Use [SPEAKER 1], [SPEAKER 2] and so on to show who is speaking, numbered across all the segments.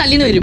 [SPEAKER 1] തല്ലിന്ന് വരും.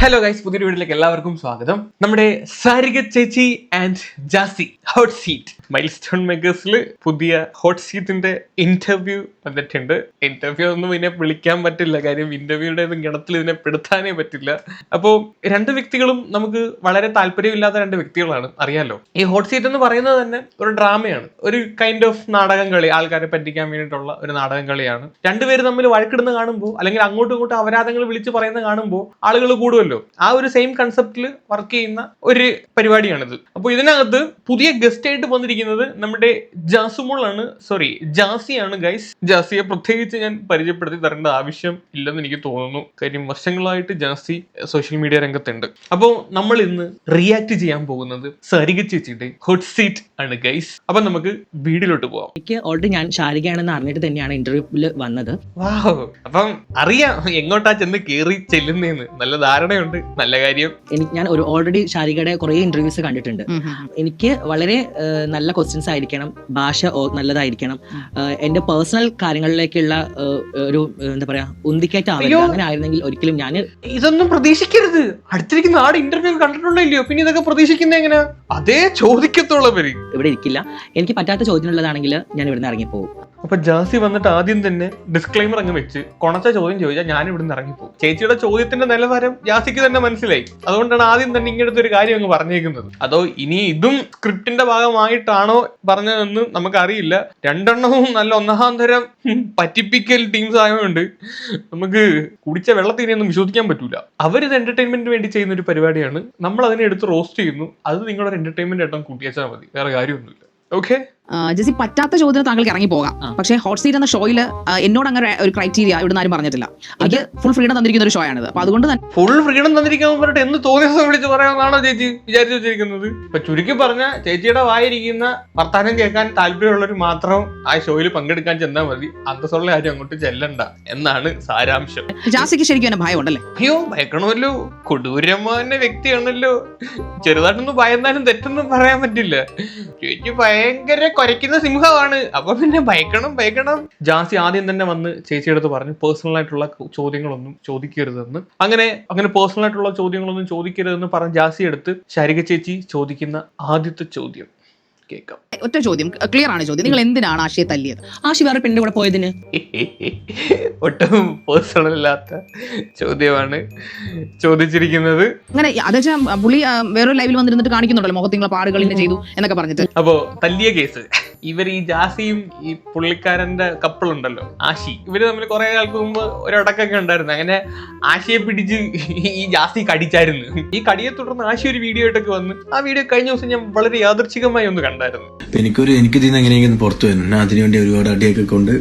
[SPEAKER 2] Hello guys, പുതിയൊരു വീഡിയോയിലേക്ക് എല്ലാവർക്കും സ്വാഗതം. നമ്മുടെ സാരിക ചേച്ചി and Jassi hot seat milestone മേക്കേഴ്സിൽ പുതിയ ഹോട്ട് സീറ്റിന്റെ ഇന്റർവ്യൂ വന്നിട്ടുണ്ട്. ഇന്റർവ്യൂ ഒന്നും ഇതിനെ വിളിക്കാൻ പറ്റില്ല, കാര്യം ഇന്റർവ്യൂയുടെ ഗണത്തിൽ ഇതിനെ പെടുത്താനേ പറ്റില്ല. അപ്പോൾ രണ്ട് വ്യക്തികളും നമുക്ക് വളരെ താല്പര്യമില്ലാത്ത രണ്ട് വ്യക്തികളാണ്, അറിയാലോ. ഈ ഹോട്ട് സീറ്റ് എന്ന് പറയുന്നത് തന്നെ ഒരു ഡ്രാമയാണ്, ഒരു കൈൻഡ് ഓഫ് നാടകം കളി, ആൾക്കാരെ പറ്റിക്കാൻ വേണ്ടിയിട്ടുള്ള ഒരു നാടകം കളിയാണ്. രണ്ടുപേര് തമ്മിൽ വഴക്കിടുന്ന കാണുമ്പോൾ, അല്ലെങ്കിൽ അങ്ങോട്ടും ഇങ്ങോട്ടും അപരാധങ്ങൾ വിളിച്ച് പറയുന്ന കാണുമ്പോൾ ആളുകൾ കൂടുമല്ലോ. ആ ഒരു സെയിം കൺസെപ്റ്റിൽ വർക്ക് ചെയ്യുന്ന ഒരു പരിപാടിയാണിത്. അപ്പോൾ ഇതിനകത്ത് പുതിയ ഗസ്റ്റ് ആയിട്ട് വന്നിരിക്കുന്നത് നമ്മുടെ ജാസുമോളാണ്, സോറി ജാസിയാണ് ഗൈസ്. ജാസിയെ പ്രത്യേകിച്ച് ഞാൻ പരിചയപ്പെടുത്തി തരേണ്ട ആവശ്യം ഇല്ലെന്ന് എനിക്ക് തോന്നുന്നു, കാര്യം വർഷങ്ങളായിട്ട് ജാസി സോഷ്യൽ മീഡിയ രംഗത്തുണ്ട്. അപ്പോൾ നമ്മൾ ഇന്ന് റിയാക്ട് ചെയ്യാൻ പോകുന്നത് സാരിക ചേച്ചിയുടെ ഹോട്ട് സീറ്റ് ആണ് ഗൈസ്. അപ്പൊ നമുക്ക് വീഡിയോയിലോട്ട് പോവാം.
[SPEAKER 1] എനിക്ക് ഓൾറെഡി ഞാൻ ശാരികയാണെന്ന് അറിഞ്ഞിട്ട് തന്നെയാണ് ഇന്റർവ്യൂവിൽ വന്നത്.
[SPEAKER 2] വാവ്, അപ്പം അറിയാം എങ്ങോട്ടാ ചെന്ന് കേറി ചെല്ലുന്നേന്ന്. നല്ല ധാരണയുണ്ട്, നല്ല കാര്യം.
[SPEAKER 1] ഞാൻ ഒരു ഓൾറെഡി ശാരികയുടെ കുറെ ഇന്റർവ്യൂസ് കണ്ടിട്ടുണ്ട്. എനിക്ക് വളരെ നല്ല ക്വസ്റ്റ്യൻസ് ആയിരിക്കണം, ഭാഷ നല്ലതായിരിക്കണം, എന്റെ പേഴ്സണൽ കാര്യങ്ങളിലേക്കുള്ള ഒരു എന്താ പറയാ ഉന്തിക്കയറ്റം ആവില്ല. അങ്ങനെ ആയിരുന്നെങ്കിൽ ഒരിക്കലും ഞാൻ
[SPEAKER 2] ഇതൊന്നും പ്രതീക്ഷിക്കരുത്. അടുത്തിരിക്കുന്ന ആട് ഇന്റർവ്യൂ കണ്ടിട്ടുണ്ടോ ഇല്ലയോ, പിന്നെ ഇതൊക്കെ പ്രതീക്ഷിക്കുന്നത് എങ്ങനെ? അതേ ചോദിക്കത്തുള്ളവര്
[SPEAKER 1] ഇവിടെ ഇരിക്കില്ല. എനിക്ക് പറ്റാത്ത ചോദ്യമുള്ളതാണെങ്കിൽ ഞാൻ ഇവിടുന്ന് ഇറങ്ങിപ്പോകും.
[SPEAKER 2] അപ്പൊ ജാസി വന്നിട്ട് ആദ്യം തന്നെ ഡിസ്ക്ലൈമർ അങ്ങ് വെച്ച് കൊണച്ച ചോദ്യം ചോദിച്ചാൽ ഞാൻ ഇവിടുന്ന് ഇറങ്ങിപ്പോകും. ചേച്ചിയുടെ ചോദ്യത്തിന്റെ നിലവാരം ജാസിക്ക് തന്നെ മനസ്സിലായി, അതുകൊണ്ടാണ് ആദ്യം തന്നെ ഇങ്ങനത്തെ ഒരു കാര്യം അങ്ങ് പറഞ്ഞേക്കുന്നത്. അതോ ഇനി ഇതും സ്ക്രിപ്റ്റിന്റെ ഭാഗമായിട്ടാണോ പറഞ്ഞതെന്ന് നമുക്കറിയില്ല. രണ്ടെണ്ണവും നല്ല ഒന്നാന്തരം പറ്റിപ്പിക്കൽ ടീംസ് ആയതുകൊണ്ട് നമുക്ക് കുടിച്ച വെള്ളത്തിനെയൊന്നും വിശ്വസിക്കാൻ പറ്റൂല. അവരിത് എന്റർടൈൻമെന്റിന് വേണ്ടി ചെയ്യുന്ന ഒരു പരിപാടിയാണ്. നമ്മൾ അതിനെ എടുത്ത് റോസ്റ്റ് ചെയ്യുന്നു. അത് നിങ്ങളുടെ എന്റർടൈൻമെന്റ് ആയിട്ടും കൂട്ടിയാച്ചാൽ മതി, വേറെ കാര്യമൊന്നുമില്ല. ഓക്കെ
[SPEAKER 3] ജെസി, പറ്റാത്ത ചോദ്യം താങ്കൾക്ക് ഇറങ്ങി പോകാം. പക്ഷേ ഹോട്ട് സീറ്റ് എന്ന ഷോയിൽ എന്നോട് അങ്ങനെ ഒരു ക്രൈറ്റീരിയ ഇവിടെ ആരും പറഞ്ഞിട്ടില്ല. അത് ഫുൾ ഫ്രീഡം തന്നിരിക്കുന്ന ഒരു ഷോ ആണിത്. അപ്പൊ അതുകൊണ്ട് തന്നെ
[SPEAKER 2] ഫുൾ ഫ്രീഡം തന്നിരിക്കാൻ പറഞ്ഞിട്ട് എന്ന് തോന്നിയ ദിവസം വിളിച്ച് പറയാമെന്നാണോ ചേച്ചി വിചാരിച്ചു വെച്ചിരിക്കുന്നത്? ഇപ്പൊ ചുരുക്കി പറഞ്ഞ ചേച്ചിയുടെ വായിരിക്കുന്ന വർത്താനം കേൾക്കാൻ താല്പര്യമുള്ളവർ മാത്രം ആ ഷോയിൽ പങ്കെടുക്കാൻ ചെന്നാൽ മതി, അന്തസ്സുള്ള കാര്യം അങ്ങോട്ട് ചെല്ലണ്ട എന്നാണ് സാരാംശം.
[SPEAKER 3] ജാസിക്ക് ശരിക്കും എന്നെ ഭയം ഉണ്ടല്ലേ?
[SPEAKER 2] അയ്യോ, ഭയക്കണമല്ലോ, കൊടൂരമായ വ്യക്തിയാണല്ലോ. ചെറുതായിട്ടൊന്നും ഭയന്നാലും തെറ്റൊന്നും പറയാൻ പറ്റില്ല. ചേച്ചി ഭയങ്കര കുറയ്ക്കുന്ന സിംഹമാണ്, അപ്പൊ പിന്നെ ഭയക്കണം. ജാസി ആദ്യം തന്നെ വന്ന് ചേച്ചിയുടെ അടുത്ത് പറഞ്ഞു പേഴ്സണൽ ആയിട്ടുള്ള ചോദ്യങ്ങളൊന്നും ചോദിക്കരുതെന്ന്. അങ്ങനെ പേഴ്സണൽ ആയിട്ടുള്ള ചോദ്യങ്ങളൊന്നും ചോദിക്കരുതെന്ന് പറഞ്ഞ ജാസി എടുത്ത് ശാരിക ചേച്ചി ചോദിക്കുന്ന ആദ്യത്തെ ചോദ്യം കേൾക്കാം.
[SPEAKER 3] ഒറ്റ ചോദ്യം, ക്ലിയർ ആണ് ചോദ്യം. നിങ്ങൾ എന്തിനാണ് ആശയെ തല്ലിയത്?
[SPEAKER 1] ആശി വേറെ പെണ്ണിന്റെ കൂടെ പോയതിന്?
[SPEAKER 2] ഒട്ടും പേഴ്സണൽ അല്ലാത്ത ചോദ്യമാണ് ചോദിച്ചിരിക്കുന്നത്.
[SPEAKER 3] അങ്ങനെ അത് പുള്ളി വേറൊരു ലൈവിൽ വന്നിരുന്നിട്ട് കാണിക്കുന്നുണ്ടല്ലോ മുഖത്തിങ്ങളെ പാടുകൾ ഇങ്ങനെ ചെയ്തു എന്നൊക്കെ പറഞ്ഞിട്ട്.
[SPEAKER 2] അപ്പോ തല്ലിയ കേസ് ഇവർ ഈ ജാസിയും ഈ പുള്ളിക്കാരന്റെ കപ്പിൾ ഉണ്ടല്ലോ ആശി, ഇവര് തമ്മിൽ കുറെ കാലത്ത് മുമ്പ് ഒരടക്കൊക്കെ ഉണ്ടായിരുന്നു. അങ്ങനെ ആശയെ പിടിച്ച് ഈ ജാസി കടിച്ചായിരുന്നു. ഈ കടിയെ തുടർന്ന് ആശി ഒരു വീഡിയോ ആയിട്ടൊക്കെ വന്ന് ആ വീഡിയോ കഴിഞ്ഞ ദിവസം ഞാൻ വളരെ യാദൃച്ഛികമായി ഒന്ന് കണ്ടായിരുന്നു.
[SPEAKER 4] എനിക്ക് ഇതിന് എങ്ങനെയെങ്കിലും പുറത്തു വരണം. ഞാൻ അതിനുവേണ്ടി ഒരുപാട് അടിയൊക്കെ കൊണ്ട്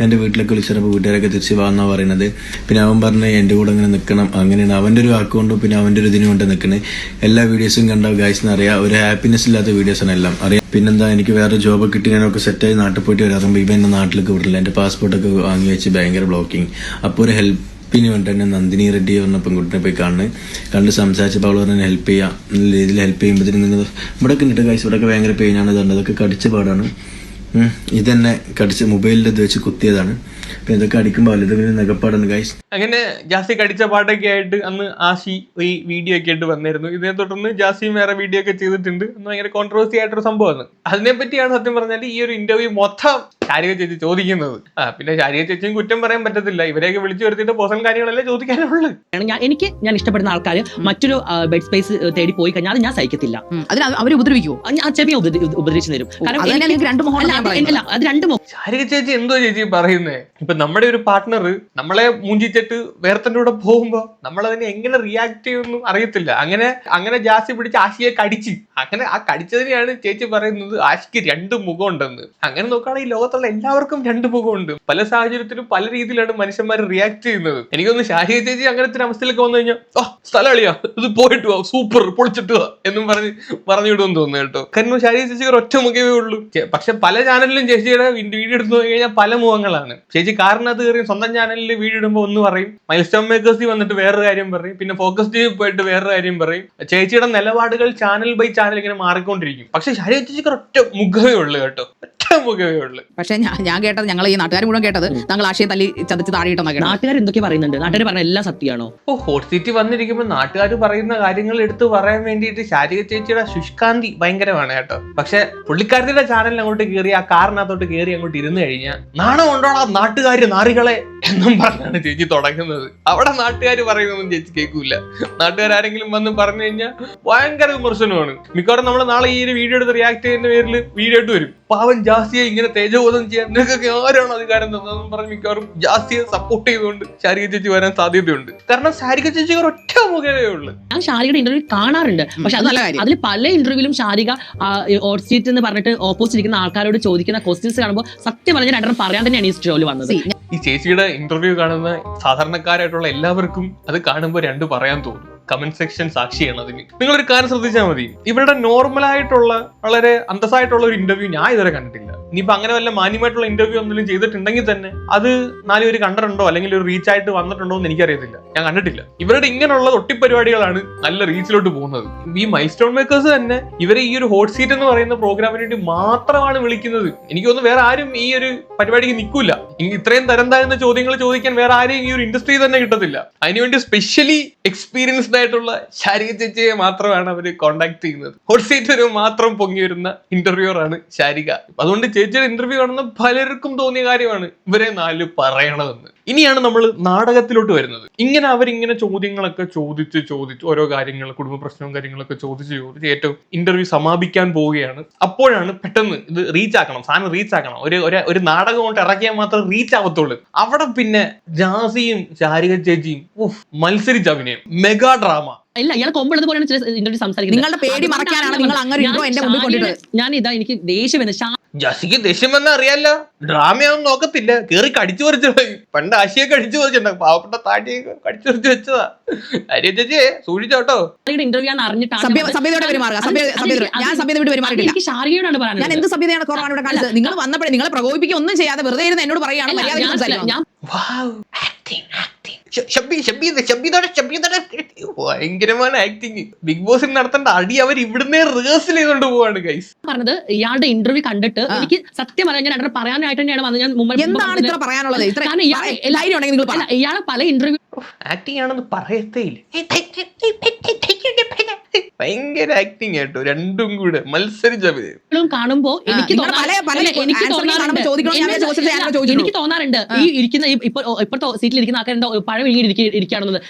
[SPEAKER 4] എൻ്റെ വീട്ടിലൊക്കെ വിളിച്ചപ്പോൾ വീട്ടുകാരൊക്കെ തിരിച്ച് വാന്നാ പറയുന്നത്. പിന്നെ അവൻ പറഞ്ഞ് എൻ്റെ കൂടെ അങ്ങനെ നിൽക്കണം, അങ്ങനെയാണ് അവൻ്റെ ഒരു വാക്കുകൊണ്ടും പിന്നെ അവൻ്റെ ഒരു ഇതിനു കൊണ്ട് നിൽക്കുന്നത്. എല്ലാ വീഡിയോസും കണ്ട ഗൈസിന് അറിയാം, ഒരു ഹാപ്പിനെസ് ഇല്ലാത്ത വീഡിയോസാണ് എല്ലാം അറിയാം. പിന്നെന്താ, എനിക്ക് വേറെ ജോബൊക്കെ കിട്ടി ഞാനൊക്കെ സെറ്റായി നാട്ടിൽ പോയിട്ട് വരാറുമ്പോൾ ഇവ എന്നെ നാട്ടിലേക്ക് വിടില്ല. എൻ്റെ പാസ്പോർട്ടൊക്കെ വാങ്ങി വെച്ച് ഭയങ്കര ബ്ലോക്കിങ്. അപ്പോൾ ഒരു ഹെൽപ്പിന് വേണ്ടി തന്നെ നന്ദിനി റെഡ്ഡി പറഞ്ഞ പെൺകുട്ടിനെ പോയി കണ്ട് സംസാരിച്ചപ്പോൾ അവൾ പറഞ്ഞ ഹെൽപ്പ് ചെയ്യാം എന്നുള്ള രീതിയിൽ ഹെൽപ്പ് ചെയ്യുമ്പോഴത്തേനും നിങ്ങൾ ഇവിടെയൊക്കെ ഉണ്ട് ഗൈസ്, ഇവിടെയൊക്കെ ഭയങ്കര പെയിനാണ് ഇതുണ്ട്. അതൊക്കെ കടിച്ച പാടാണ്. ഇതെന്നെ കടിച്ച് മൊബൈലിൽ ഇത് വെച്ച് കുത്തിയതാണ്. പിന്നെ ഇതൊക്കെ അടിക്കുമ്പോൾ ഇതൊക്കെ നെഗപ്പാടാണ് ഗൈസ്.
[SPEAKER 2] അങ്ങനെ ജാസി കടിച്ച പാട്ടൊക്കെ ആയിട്ട് അന്ന് ആശി ഈ വീഡിയോ ഒക്കെ ആയിട്ട് വന്നിരുന്നു. ഇതിനെ തുടർന്ന് ജാസിയും വേറെ വീഡിയോ ഒക്കെ ചെയ്തിട്ടുണ്ട്. അന്ന് ഭയങ്കര കോൺട്രവേഴ്സി ആയിട്ടൊരു സംഭവമാണ്. അതിനെപ്പറ്റിയാണ് സത്യം പറഞ്ഞാൽ ഈ ഒരു ഇന്റർവ്യൂ മൊത്തം ശാരിക ചേച്ചി ചോദിക്കുന്നത്. പിന്നെ ശാരിക ചേച്ചിയും കുറ്റം പറയാൻ പറ്റത്തില്ല, ഇവരെയൊക്കെ വിളിച്ചു വരുത്തിയിട്ട് പേഴ്സണൽ കാര്യങ്ങളല്ലേ ചോദിക്കാനുള്ളൂ.
[SPEAKER 1] ഞാൻ ഇഷ്ടപ്പെടുന്ന ആൾക്കാർ മറ്റൊരു ബെഡ് സ്പേസ് തേടി പോയി കഴിഞ്ഞാൽ അത് ഞാൻ സഹിക്കത്തില്ല.
[SPEAKER 3] അതിന് അവർ ഉപദ്രവിക്കുമോ?
[SPEAKER 1] ഞാൻ ചെറിയ ഉപദ്രവിച്ചു തരും.
[SPEAKER 2] ശാരിക ചേച്ചി എന്തോ ചേച്ചി പറയുന്നേ? ഇപ്പൊ നമ്മുടെ ഒരു പാർട്ട്ണർ നമ്മളെ മൂഞ്ചിച്ചിട്ട് വേറെത്തന്റെ കൂടെ പോകുമ്പോ നമ്മളതിനെ എങ്ങനെ റിയാക്ട് ചെയ്യുമെന്നും അറിയത്തില്ല. അങ്ങനെ ജാസി പിടിച്ച് ആശിയെ കടിച്ച്, അങ്ങനെ ആ കടിച്ചതിനെയാണ് ചേച്ചി പറയുന്നത് ആശിക്ക് രണ്ട് മുഖം ഉണ്ടെന്ന്. അങ്ങനെ നോക്കുകയാണെങ്കിൽ ഈ ലോകത്തുള്ള എല്ലാവർക്കും രണ്ട് മുഖമുണ്ട്. പല സാഹചര്യത്തിലും പല രീതിയിലാണ് മനുഷ്യന്മാർ റിയാക്ട് ചെയ്യുന്നത്. എനിക്കൊന്ന് ശാരിക ചേച്ചി അങ്ങനത്തെ ഒരു അവസ്ഥയിലൊക്കെ വന്നു കഴിഞ്ഞാൽ സ്ഥലളിയാ ഇത് പോയിട്ട് വാ, സൂപ്പർ പൊളിച്ചിട്ട് വാ എന്നും പറഞ്ഞിടുമെന്ന് തോന്നുന്നു കേട്ടോ. കാരണം ശാരിക ചേച്ചിക്ക് ഒറ്റ മുഖമേ ഉള്ളൂ. പക്ഷെ പല ചാനലിലും ചേച്ചിയുടെ വീഡിയോ എടുത്തു നോക്കി കഴിഞ്ഞാൽ പല മുഖങ്ങളാണ്. ചേച്ചി കാറിനകത്ത് കയറി സ്വന്തം ചാനലിൽ വീഡിയോ ഇടുമ്പോൾ ഒന്ന് പറയും, മൈൽ സ്റ്റോൺ മേക്കേഴ്സിൽ വന്നിട്ട് വേറൊരു കാര്യം പറയും, പിന്നെ ഫോക്കസ് ടി വി പോയിട്ട് വേറൊരു കാര്യം പറയും. ചേച്ചിയുടെ നിലപാടുകൾ ചാനൽ ബൈ ചാനൽ ഇങ്ങനെ മാറിക്കൊണ്ടിരിക്കും. പക്ഷെ ശാരിക ചേച്ചിക്ക് ഒറ്റ മുഖമേ ഉള്ളൂ കേട്ടോ, ഒറ്റ മുഖമേ ഉള്ളു.
[SPEAKER 3] പക്ഷെ ഞാൻ കേട്ടത്, ഞങ്ങൾ ഈ നാട്ടുകാർ മുഴുവൻ കേട്ടത് താങ്കൾ ആശയം തല്ലി ചതച്ച് താടിയിട്ടെന്നാ കേട്ടത്.
[SPEAKER 1] നാട്ടുകാർ എന്തൊക്കെ പറയുന്നുണ്ട്? നാട്ടുകാർ പറഞ്ഞ എല്ലാം സത്യമാണോ?
[SPEAKER 2] ഹോട്ട് സീറ്റ് വന്നിരിക്കുമ്പോൾ നാട്ടുകാർ പറയുന്ന കാര്യങ്ങൾ എടുത്തു പറയാൻ വേണ്ടിയിട്ട് ശാരിക ചേച്ചിയുടെ ശുഷ്കാന്തി ഭയങ്കരമാണ് കേട്ടോ. പക്ഷെ പുള്ളിക്കാരത്തിന്റെ ചാനലിൽ അങ്ങോട്ട് കയറി ആ കാറിനകത്തോട്ട് കയറി അങ്ങോട്ട് ഇരുന്ന് കഴിഞ്ഞാൽ നാണം കൊണ്ടോടാ നാട്ടുകാര് നാറികളെ എന്നും പറഞ്ഞാണ് ചേച്ചി തുടങ്ങുന്നത്. അവിടെ നാട്ടുകാർ പറയുന്നതൊന്നും ചേച്ചി കേൾക്കൂല. നാട്ടുകാരെങ്കിലും വന്ന് പറഞ്ഞു കഴിഞ്ഞാൽ ഭയങ്കര വിമർശനമാണ്. മിക്കവാറും നമ്മൾ നാളെ ഈ ഒരു വീഡിയോ എടുത്ത് റിയാക്ട് ചെയ്യുന്ന പേരിൽ വീഡിയോ ഇട്ട് വരും. പാവൻ ജാസിയെ ഇങ്ങനെ തേജോബോധം ചെയ്യാൻ നിനക്കൊക്കെ ആരാണ് അധികാരം തന്നതെന്നും പറഞ്ഞ് മിക്കവാറും ജാസിയെ സപ്പോർട്ട് ചെയ്തുകൊണ്ട് ശാരിക ചേച്ചി വരാൻ സാധ്യതയുണ്ട്. കാരണം ശാരിക ചേച്ചി ഒറ്റ മുഖമേ ഉള്ളു.
[SPEAKER 1] ഞാൻ ശാരികയുടെ ഇന്റർവ്യൂ കാണാറുണ്ട്. പക്ഷെ അതിൽ പല ഇന്റർവ്യൂവിലും ശാരിക ഹോട്ട് സീറ്റ് എന്ന് പറഞ്ഞിട്ട് ഓപ്പോസിറ്റ് ഇരിക്കുന്ന ആൾക്കാരോട് ചോദിക്കുന്ന ക്വസ്റ്റ്യൻസ് കാണുമ്പോൾ സത്യം പറഞ്ഞ രണ്ടെണ്ണം പറയാൻ തന്നെയാണ് ഈ ഷോയിൽ വന്നത്.
[SPEAKER 2] ഈ ചേച്ചിയുടെ ഇന്റർവ്യൂ കാണുന്ന സാധാരണക്കാരായിട്ടുള്ള എല്ലാവർക്കും അത് കാണുമ്പോൾ രണ്ട് പറയാൻ തോന്നും. കമന്റ് സെക്ഷൻ സാക്ഷിയാണ് അതിന്. നിങ്ങളൊരു കാര്യം ശ്രദ്ധിച്ചാൽ മതി, ഇവരുടെ നോർമൽ ആയിട്ടുള്ള വളരെ അന്തസ്സായിട്ടുള്ള ഒരു ഇന്റർവ്യൂ ഞാൻ ഇതുവരെ കണ്ടിട്ടില്ല. ഇനിയിപ്പോ അങ്ങനെ വല്ല മാന്യമായിട്ടുള്ള ഇന്റർവ്യൂ എന്തെങ്കിലും ചെയ്തിട്ടുണ്ടെങ്കിൽ തന്നെ അത് 4 പേര് കണ്ടിട്ടുണ്ടോ അല്ലെങ്കിൽ ഒരു റീച്ച് ആയിട്ട് വന്നിട്ടുണ്ടോ എന്ന് എനിക്കറിയത്തില്ല, ഞാൻ കണ്ടിട്ടില്ല. ഇവരുടെ ഇങ്ങനെയുള്ള ഒട്ടിപ്പരിപാടികളാണ് നല്ല റീച്ചിലോട്ട് പോകുന്നത്. ഈ മൈൽ സ്റ്റോൺ മേക്കേഴ്സ് തന്നെ ഇവരെ ഈ ഒരു ഹോട്ട് സീറ്റ് എന്ന് പറയുന്ന പ്രോഗ്രാമിന് വേണ്ടി മാത്രമാണ് വിളിക്കുന്നത്. എനിക്ക് തോന്നുന്നു വേറെ ആരും ഈ ഒരു പരിപാടിക്ക് നിൽക്കൂല. ഇത്രയും തരം താഴ്ന്ന ചോദ്യങ്ങൾ ചോദിക്കാൻ വേറെ ആരെയും ഈ ഒരു ഇൻഡസ്ട്രി തന്നെ കിട്ടത്തില്ല. അതിനുവേണ്ടി സ്പെഷ്യലി എക്സ്പീരിയൻസ്ഡ് ആയിട്ടുള്ള ശാരിക ചേച്ചിയെ മാത്രമാണ് അവര് കോണ്ടാക്ട് ചെയ്യുന്നത്. ഹോട്ട് സീറ്റ് മാത്രം പൊങ്ങി വരുന്ന ഇന്റർവ്യൂർ ആണ് ശാരിക. അതുകൊണ്ട് ചേച്ചിയുടെ ഇന്റർവ്യൂ കാണുന്ന പലർക്കും തോന്നിയ കാര്യമാണ് ഇവരെ 4 പറയണമെന്ന്. ഇനിയാണ് നമ്മൾ നാടകത്തിലോട്ട് വരുന്നത്. ഇങ്ങനെ അവരിങ്ങനെ ചോദ്യങ്ങളൊക്കെ ചോദിച്ച് ഓരോ കാര്യങ്ങൾ, കുടുംബ പ്രശ്നവും കാര്യങ്ങളൊക്കെ ചോദിച്ച് ഏറ്റവും ഇന്റർവ്യൂ സമാപിക്കാൻ പോവുകയാണ്. അപ്പോഴാണ് പെട്ടെന്ന് ഇത് റീച്ച് ആക്കണം, സാധനം റീച്ച് ആക്കണം, ഒരു നാടകം കൊണ്ട് ഇറക്കിയാൽ മാത്രം റീച്ച് ആവത്തുള്ളൂ. അവിടെ പിന്നെ ജാസിയും ശാരിക ചേച്ചിയും മത്സരിച്ച അഭിനയം, മെഗാ ഡ്രാമ.
[SPEAKER 1] ഇല്ല, ഇയാൾ കൊമ്പുള്ളത് പോലെയാണ് ചില ഇന്റർവ്യൂ സംസാരിക്കുന്നത്.
[SPEAKER 3] നിങ്ങളുടെ പേടി മറക്കാനാണ് നിങ്ങൾ അങ്ങനെ എന്റെ മുമ്പിൽ കൊണ്ടിട്ടത്.
[SPEAKER 1] ഞാൻ ഇതാ എനിക്ക് ദേഷ്യം വന്നു.
[SPEAKER 2] ജാസിക്ക് ദേഷ്യം വന്ന അറിയാലോ, ഡ്രാമയൊന്നും നോക്കത്തില്ല, കേറി കടിച്ചു പറിച്ചു. പണ്ട് ആശയൊക്കെ കടിച്ചു പറിച്ചിട്ടുണ്ടാവും, പാവപ്പെട്ട താടിയൊക്കെ കടിച്ചു പറിച്ചു വെച്ചതാ. ആര്യ ചേച്ചിയെ സൂക്ഷിച്ചോട്ടോ.
[SPEAKER 1] ഇന്റർവ്യൂ ആണ് അറിഞ്ഞിട്ടാണ്
[SPEAKER 3] എനിക്ക് ഷാരികയോടാണ് പറയുന്നത്. ഞാൻ എന്ത് സഭ്യതയാണ് കുറവാണ് ഇവിടെ കാണിച്ചത്. നിങ്ങൾ വന്നപ്പോഴേ നിങ്ങളെ പ്രകോപിപ്പിക്കുക ഒന്നും ചെയ്യാതെ വെറുതെ ഇരുന്ന് എന്നോട് പറയാണ്
[SPEAKER 2] ഭയങ്കരமான ആക്ടിങ്. ബിഗ് ബോസിൽ നടത്തേണ്ട അടി അവർ ഇവിടുന്ന് റിഹേഴ്സൽ ചെയ്തോണ്ട് പോവാണ് ഗൈസ്.
[SPEAKER 1] പറഞ്ഞത് ഇയാളുടെ ഇന്റർവ്യൂ കണ്ടിട്ട് എനിക്ക് സത്യം പറയാൻ ഞാൻ പറയാനായിട്ട് തന്നെയാണ് വന്നത്. ഞാൻ മുമ്പ്
[SPEAKER 3] എന്താണ് ഇത്ര പറയാനുള്ളത്?
[SPEAKER 1] ഇയാളെ പല ഇന്റർവ്യൂ
[SPEAKER 2] ആക്ടിങ് ആണെന്ന് പറയത്തേ ഇല്ല. ഭയങ്കര ആക്ടിങ് കേട്ടോ, രണ്ടും കൂടെ മത്സരിച്ച
[SPEAKER 1] കാണുമ്പോ എനിക്ക് തോന്നാറുണ്ട് ഈ ഇരിക്കുന്ന ഇപ്പോഴത്തെ സീറ്റിൽ ഇരിക്കുന്ന ആൾക്കാരെന്തോ പഴം ഇരിക്കുകയാണെന്നത്.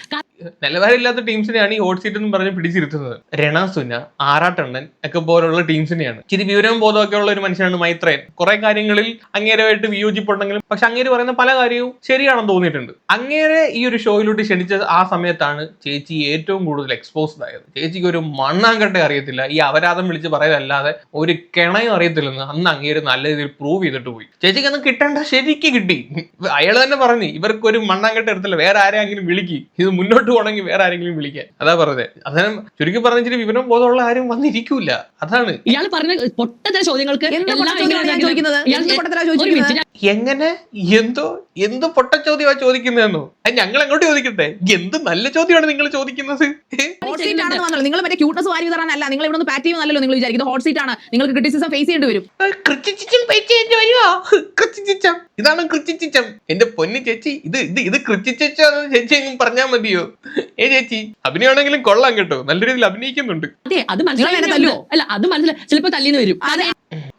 [SPEAKER 2] നിലവാരമില്ലാത്ത ടീംസിനെയാണ് ഈ ഹോട്ട് സീറ്റ് എന്ന് പറഞ്ഞ് പിടിച്ചിരുത്തുന്നത്. രണസുന, ആറാട്ടണ്ണൻ ഒക്കെ പോലുള്ള ടീംസിനെയാണ്. ഇച്ചിരി വിവരവും ബോധമൊക്കെ ഉള്ള ഒരു മനുഷ്യനാണ് മൈത്രേയൻ. കുറെ കാര്യങ്ങളിൽ അങ്ങേരുമായിട്ട് വിയോജിപ്പുണ്ടെങ്കിലും പക്ഷെ അങ്ങേര് പറയുന്ന പല കാര്യവും ശരിയാണെന്ന് തോന്നിയിട്ടുണ്ട്. അങ്ങേരെ ഈ ഒരു ഷോയിലോട്ട് ക്ഷണിച്ച ആ സമയത്താണ് ചേച്ചി ഏറ്റവും കൂടുതൽ എക്സ്പോസ്ഡ് ആയത്. ചേച്ചിക്ക് ഒരു മണ്ണാങ്കട്ടെ അറിയത്തില്ല, ഈ അപരാധം വിളിച്ച് പറയതല്ലാതെ ഒരു കിണയും അറിയത്തില്ലെന്ന് അന്ന് അങ്ങേര് നല്ല രീതിയിൽ പ്രൂവ് ചെയ്തിട്ട് പോയി. ചേച്ചിക്ക് അന്ന് കിട്ടേണ്ട ശരിക്ക് കിട്ടി. അയാൾ തന്നെ പറഞ്ഞു ഇവർക്ക് ഒരു മണ്ണാങ്കട്ട എടുത്തില്ല, വേറെ ആരെങ്കിലും വിളിക്ക്, ഇത് മുന്നോട്ട് പോകണമെങ്കിൽ വേറെ ആരെങ്കിലും വിളിക്കാൻ. അതാ പറഞ്ഞത്. അതായത് ചുരുക്കി പറഞ്ഞിട്ട് വിവരം ബോധമുള്ള ആരും വന്നിരിക്കൂല. അതാണ്
[SPEAKER 1] ഇയാൾ പറഞ്ഞ പൊട്ട ചോദ്യങ്ങൾക്ക്
[SPEAKER 2] എങ്ങനെ എന്തോ പൊട്ട ചോദ്യമാണ് ചോദിക്കുന്നതെന്നോ? ഞങ്ങൾ അങ്ങോട്ട് ചോദിക്കട്ടെ, എന്ത് നല്ല ചോദ്യമാണ് നിങ്ങൾ ചോദിക്കുന്നത്?
[SPEAKER 3] നിങ്ങൾ മറ്റേ ക്യൂട്ട്നസ് വാരി തരാനല്ല, നിങ്ങൾ ഇവിടെ പാറ്റ് ചെയ്യുന്നല്ലോ നിങ്ങൾ വിചാരിക്കുന്നത്. ഹോട്ട് സീറ്റ് ആണ്, നിങ്ങൾക്ക് ക്രിറ്റിസിസം ഫേസ് ചെയ്യേണ്ടി വരും.
[SPEAKER 2] ഇതാണ് ക്രിച്ചിച്ചിച്ചം. എന്റെ പൊന്നു ചേച്ചി, ഇത് ക്രിച്ചിച്ചാന്ന് ചേച്ചി പറഞ്ഞാൽ മതിയോ? ചേച്ചി അഭിനയമാണെങ്കിലും കൊള്ളാം കേട്ടോ, നല്ല രീതിയിൽ അഭിനയിക്കുന്നുണ്ട്.
[SPEAKER 1] അതെ, അത് മനസ്സിലായല്ലോ. അല്ല, അത് മനസ്സിലായി. ചിലപ്പോ തല്ലിന്ന് വരും.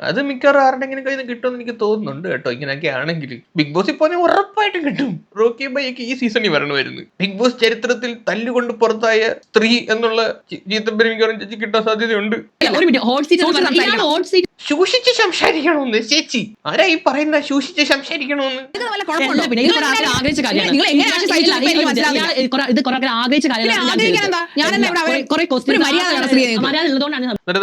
[SPEAKER 2] അത് മിക്കവാറും ആരുടെങ്കിലും കയ്യിൽ നിന്ന് കിട്ടുമെന്ന് എനിക്ക് തോന്നുന്നുണ്ട് കേട്ടോ. ഇങ്ങനെയൊക്കെ ആണെങ്കിൽ ബിഗ് ബോസിൽ പോന്നെ ഉറപ്പായിട്ടും കിട്ടും. റോക്കി ബൈക്ക് ഈ സീസണിൽ വരണമായിരുന്നു. ബിഗ് ബോസ് ചരിത്രത്തിൽ തല്ലുകൊണ്ട് പുറത്തായ സ്ത്രീ എന്നുള്ള ജീത്തപ്പൻ മിക്കവാറും ചേച്ചി കിട്ടാൻ സാധ്യതയുണ്ട്. സൂക്ഷിച്ച് സംസാരിക്കണമെന്ന് ചേച്ചി ആരാ ഈ പറയുന്ന? സൂക്ഷിച്ച് സംസാരിക്കണമെന്ന്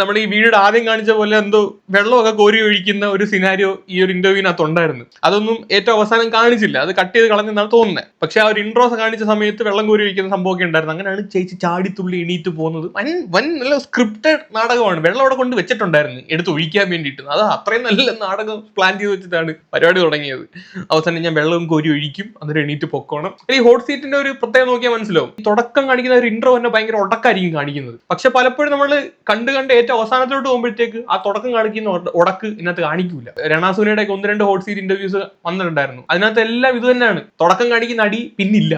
[SPEAKER 2] നമ്മൾ ഈ വീഡിയോ ആദ്യം കാണിച്ച പോലെ എന്തോ വെള്ളമൊക്കെ കോരി ഒഴിക്കുന്ന ഒരു സിനാരിയോ ഈ ഒരു ഇന്റർവ്യൂവിനകത്ത് ഉണ്ടായിരുന്നു. അതൊന്നും ഏറ്റവും അവസാനം കാണിച്ചില്ല, അത് കട്ട് ചെയ്ത് കളഞ്ഞെന്നാണ് തോന്നുന്നത്. പക്ഷെ ആ ഒരു ഇൻട്രോസ് കാണിച്ച സമയത്ത് വെള്ളം കോരി ഒഴിക്കുന്ന സംഭവമൊക്കെ ഉണ്ടായിരുന്നു. അങ്ങനെയാണ് ചേച്ചി ചാടിത്തുള്ളി എണീറ്റ് പോകുന്നത്. വൻ നല്ല സ്ക്രിപ്റ്റഡ് നാടകമാണ്. വെള്ളം അവിടെ കൊണ്ട് വെച്ചിട്ടുണ്ടായിരുന്നു എടുത്ത് ഒഴിക്കാൻ വേണ്ടിയിട്ട്. അത് അത്രയും നല്ല നാടകം പ്ലാൻ ചെയ്ത് വെച്ചിട്ടാണ് പരിപാടി തുടങ്ങിയത്. അവസാനം ഞാൻ വെള്ളം കോരി ഒഴിക്കും, അന്നേരം എണീറ്റ് പൊക്കോണം. ഈ ഹോട്ട് സീറ്റിന്റെ ഒരു പ്രത്യേകത നോക്കിയാൽ മനസ്സിലാവും. ഈ തുടക്കം കാണിക്കുന്ന ഒരു ഇൻട്രോ തന്നെ ഭയങ്കര ഉടക്കായിരിക്കും കാണിക്കുന്നത്. പക്ഷെ പലപ്പോഴും നമ്മൾ കണ്ട് ഏറ്റവും അവസാനത്തോട്ട് പോകുമ്പോഴത്തേക്ക് ആ തുടക്കം കാണിക്കുന്ന ഉടക്ക് ഇതിനകത്ത് കാണിക്കൂല. രണാസുനയുടെ 1-2 ഹോട്ട് സീറ്റ് ഇന്റർവ്യൂസ് വന്നിട്ടുണ്ടായിരുന്നു. അതിനകത്ത് എല്ലാം ഇത് തന്നെയാണ്, തുടക്കം കാണിക്കുന്ന അടി പിന്നില്ല.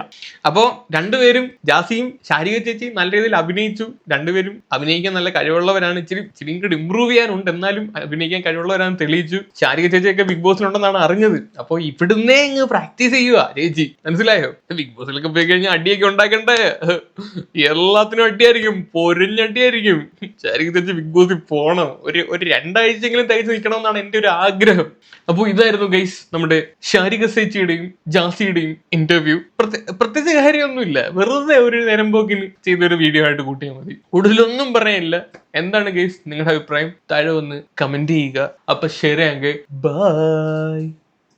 [SPEAKER 2] അപ്പോ രണ്ടുപേരും, ജാസിയും ശാരിക ചേച്ചിയും നല്ല രീതിയിൽ അഭിനയിച്ചു. രണ്ടുപേരും അഭിനയിക്കാൻ നല്ല കഴിവുള്ളവരാണ്. ഇച്ചിരി ഇങ്ങോട്ട് ഇമ്പ്രൂവ് ചെയ്യാനുണ്ട്, എന്നാലും അഭിനയിക്കാൻ കഴിവുള്ളവരാണ് തെളിയിച്ചു. ശാരിക ചേച്ചിയൊക്കെ ബിഗ് ബോസിലുണ്ടെന്നാണ് അറിഞ്ഞത്. അപ്പൊ ഇവിടുന്നേ അങ്ങ് പ്രാക്ടീസ് ചെയ്യുക ചേച്ചി, മനസ്സിലായോ? ബിഗ് ബോസിലൊക്കെ പോയി കഴിഞ്ഞാൽ അടിയൊക്കെ ഉണ്ടാക്കണ്ടേ, എല്ലാത്തിനും അടിയായിരിക്കും, പൊരിഞ്ഞടിയായിരിക്കും. ശാരിക ചേച്ചി ബിഗ് ബോസിൽ പോണം, ഒരു 2 ആഴ്ചയെങ്കിലും തയ്ച്ച് നിൽക്കണം എന്നാണ് എന്റെ ഒരു ആഗ്രഹം. അപ്പോൾ ഇതായിരുന്നു ഗൈസ് നമ്മുടെ ശാരിക ചേച്ചിയുടെയും ജാസിയുടെയും ഇന്റർവ്യൂ. പ്രത്യേകിച്ച് കാര്യമൊന്നുമില്ല, വെറുതെ ഒരു നേരം പോക്കിന് ചെയ്തൊരു വീഡിയോ ആയിട്ട് കൂട്ടിയാൽ മതി, കൂടുതലൊന്നും പറയാനില്ല. എന്താണ് ഗൈസ് നിങ്ങളുടെ അഭിപ്രായം? താഴെ വന്ന് കമന്റ് ചെയ്യുക. അപ്പൊ ശരി, ബൈ.